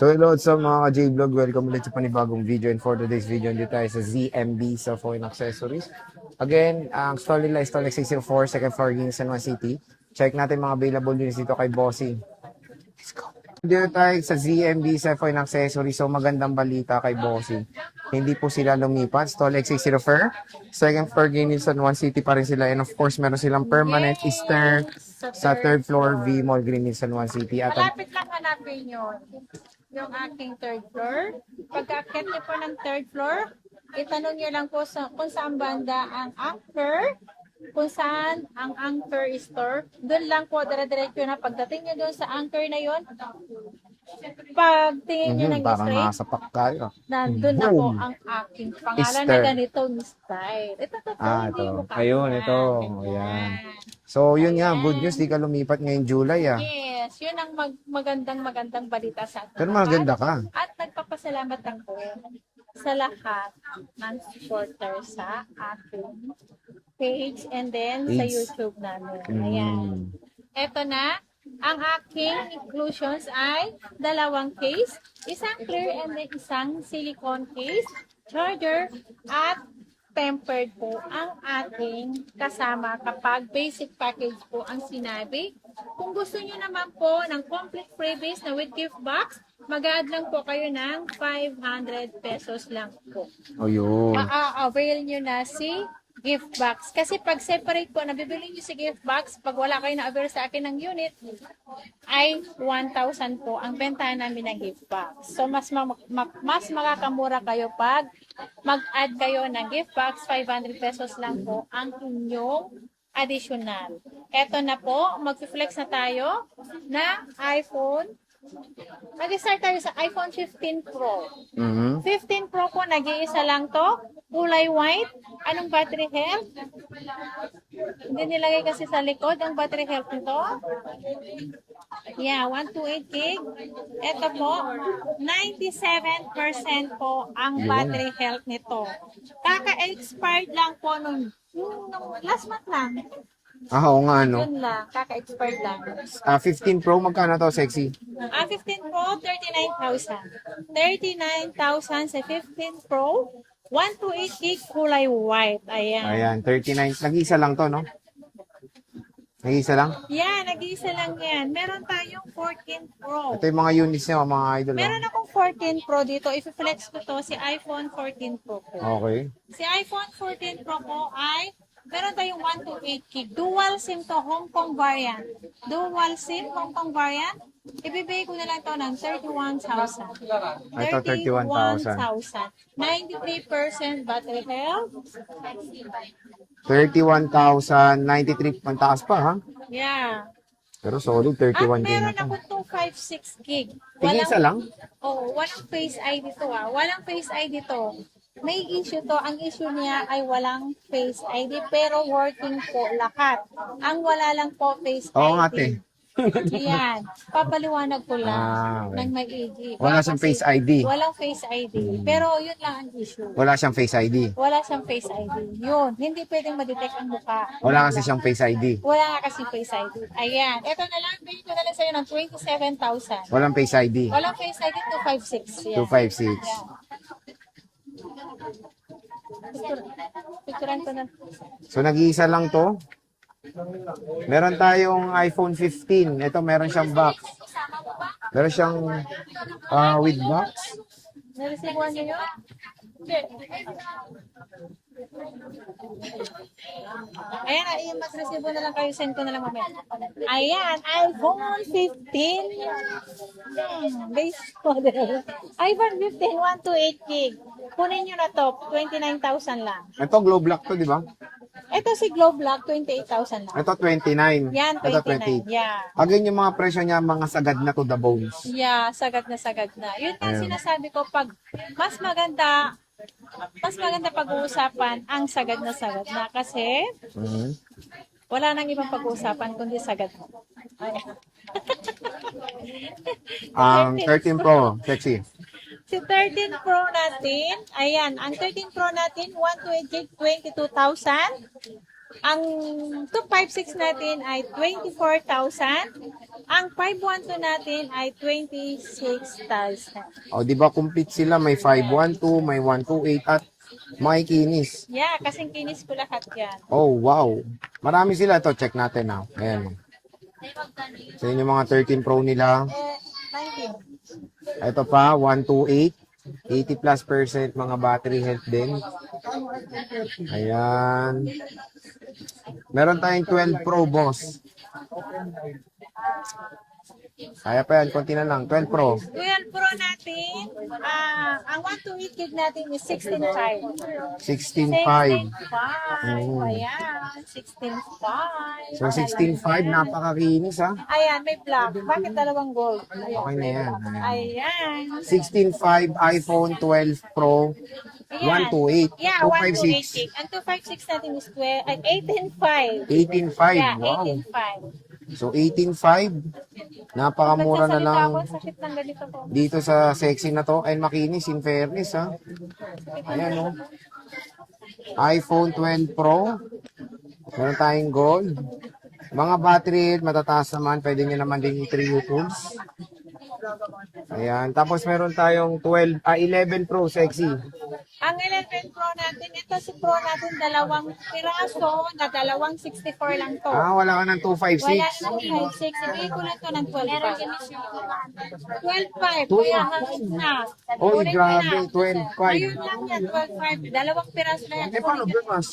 So hello sa mga ka-J-Vlog, welcome ulit sa panibagong video, and for today's video dito tayo sa ZMB sa phone accessories. Again, ang store nila is store 604, second floor, San Juan City. Check natin mga available units dito kay Bossing. Let's go. Dito tayo sa ZMB sa phone accessories, so magandang balita kay Bossing. Hindi po sila lumipat, store 604, second floor, San Juan City pa rin sila, and of course meron silang permanent Easter sa third floor, V Mall, Green Hills, San Juan City. At Malapit lang hanapin yun. Yung aking third floor. Pagka-akit niyo po ng third floor, itanong niyo lang po kung saan banda ang anchor, kung saan ang anchor store. Doon lang po, dire-diretso na. Pagdating niyo doon sa anchor na yun, pag tingin niyo ng parang straight, nasa kayo. nandun na po Boom. ang aking pangalan Easter. na ganitong style. Ito to, hindi Ito. mo Ayun, ito. Ayan. So, yun nga, good news. Di ka lumipat ngayong July, ah. Yes, yun ang magandang balita sa atin. Pero maganda ka. At nagpapasalamat ako sa lahat ng supporter sa aking page and then sa Page. YouTube namin. Ayan. Eto na, ang aking inclusions ay dalawang case, isang clear and then isang silicone case, charger, at tempered po ang ating kasama kapag basic package po ang sinabi. Kung gusto niyo naman po ng complete freebies na with gift box, mag-add lang po kayo ng 500 pesos lang po. O yun. Avail nyo na si gift box. Kasi pag separate po, nabibili nyo si gift box, pag wala kayo na-avail sa akin ng unit, ay 1,000 po ang bentahan namin ng gift box. So, mas makakamura kayo pag mag-add kayo ng gift box, 500 pesos lang po ang inyong additional. Eto na po, mag-flex na tayo na iPhone. Mag-start tayo sa iPhone 15 Pro. 15 Pro po, nag-iisa lang to. Kulay white. Anong battery health? Hindi nilagay kasi sa likod ang battery health nito. Yeah, 128 gig. Ito po, 97% po ang battery health nito. Kaka-expired lang po nung last month lang. Oo nga, no. Yun lang, kaka-expired lang. 15 Pro, magkano to, sexy? 15 Pro, 39,000. 39,000 sa 15 Pro. 128 gig kulay white. Ayan. Ayan, 39. Nag-isa lang to, no? Nag-isa lang? Yan, nag-iisa lang yan. Meron tayong 14 Pro. Ito yung mga units niya, mga idol. Meron akong 14 Pro dito. I-flex ko to si iPhone 14 Pro po. Okay. Si iPhone 14 Pro po ay meron tayong 128 gig. Dual SIM to, Hong Kong variant. Dual SIM, Hong Kong variant. Ibibigay ko na lang to ng 31,000. Ito, 31,000. 93% battery health. 31,000, 93, pantaas pa, ha? Yeah. Pero solid, At 31K na meron to. ako 256 gig. Tig-isa lang? Oo, walang Face ID to ah. Walang Face ID to. May issue to. Ang issue niya ay walang Face ID pero working po lahat. Ang wala lang po Face ID. Oo nga, te. Yan. Papaliwanag ko lang Okay. ng maigi. Wala siyang Face ID. Walang Face ID. Pero yun lang ang issue. Wala siyang Face ID. Wala siyang Face ID. Yun. Hindi pwedeng ma-detect ang mukha. Wala kasi siyang Face ID. Wala nga kasi Face ID. Ayan. Ito na lang. Bigyan ko na lang sa'yo ng 27,000. Walang Face ID. Walang Face ID, 256. Yan. 256. Yan. Picturean ko na. So, nag-iisa lang to. Meron tayong iPhone 15. Ito, meron siyang box. Meron siyang with box. Naresibuhan niyo yun? Hindi. Ayan, ayun, mag-resibo na lang kayo. Send ko na lang mamaya. Ayan, iPhone 15. Base model. iPhone 15, 128 gig. Kunin nyo na to, 29,000 lang. Ito, glow black to, di ba? Ito si Globe Lock, 28,000 lang. Ito, 29. Yan, Ito, 29. Yeah. Again, yung mga presyo niya, mga sagad na to the bones. Yeah, sagad na sagad na. Yun ang sinasabi ko, pag mas maganda pag-uusapan ang sagad na kasi wala nang ibang pag-uusapan kundi sagad na. Ang 13 Pro, sexy. Si 13 Pro natin, ayan, ang 13 Pro natin, 128 gig, 22,000. Ang 256 natin ay 24,000. Ang 512 natin ay 26,000. O, di ba complete sila? May 512, may 128 at may kinis. Yeah, kasing kinis ko lahat yan. Oh, wow. Marami sila to. Check natin na. Ayan. Sa inyo mga 13 Pro nila. 19. Ito pa, 128. 80+% mga battery health din. Ayan. Meron tayong 12 Pro, boss. Kaya pa yan, konti na lang. 12 Pro. 12 Pro natin, ang 128 gig natin is 16.5. 16.5. 16.5. Ayan, 16.5. So, 16.5, napakakinis ha. Ayan, may black. Bakit dalawang gold? Okay na yan. Ayan. 16.5 iPhone 12 Pro. Ayan. 128. Yeah, 128 gig. Ang 256 natin is 18.5. 18.5. Yeah, Wow. 18.5. So, 18.5. Napakamura na Nagsasalita lang ako, sakit ng ganito po. dito sa sexy na to. Ay, makinis, in fairness ha. Ayan o. iPhone 12 Pro. Meron tayong gold. Mga battery, matataas naman. Pwede nyo naman din i-3 tools. Ayan. Tapos meron tayong 11 Pro sexy. Ang 11 Pro natin, ito si Pro natin, dalawang piraso na dalawang 64 lang to. Ah, wala ka ng Wala 256. nang 5.6. Ibigay ko lang to ng 12.5. 12.5. Kaya hangin na. Oy, Kunin ko grabe, na. 12.5. Ayun lang yan, 12.5. Dalawang piraso na yan. Eh, paano bumas?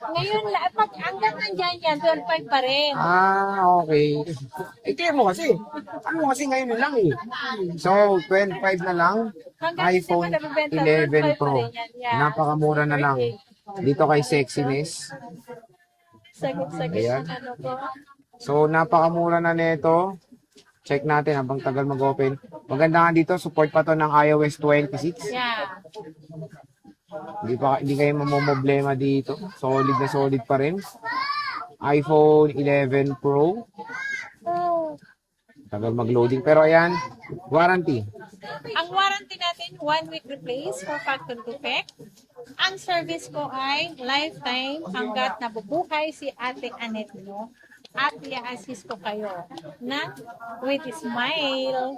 Ngayon, pag hanggang nandyan yan, 12.5 pa rin. Ah, okay. Ito mo kasi. Ano kasi ngayon lang eh. So, 12.5 na lang. Hanggang iPhone hindi naman nabibenta, 11 12.5 pa Pro. rin yan. Yeah. Napakamura na lang. Dito kay Sexiness. Sagot-sagot Ayan. ng ano ko. So, napakamura na nito. Check natin habang tagal mag-open. Maganda nga dito, support pa to ng iOS 26. Yeah. Hindi kayo mamomblema dito. Solid na solid pa rin. iPhone 11 Pro. Oh. Tagal mag-loading. Pero ayan, warranty. Ang warranty natin, 1 week replace for factory defect. Ang service ko ay lifetime hanggat nabubuhay si Ate Annette mo. At i-assist ko kayo na with smile.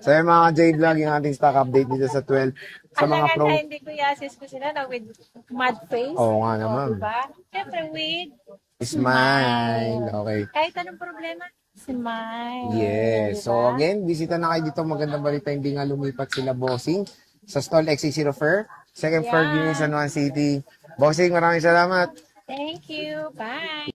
So yung mga J-Vlog, yung ating stock update dito sa 12. Sa mga Alangan Pro. na hindi ko i-assist ko sila na with mad face. Oo nga naman. Diba? Siyempre with Smile. Okay. kahit anong problema, smile. Yes. So Diba? again, bisita na kayo dito. Magandang balita, hindi nga lumipat sila, bossing. Sa stall XC0 Fair. Second floor, Yeah. San Juan City. Bossing, maraming salamat. Thank you. Bye.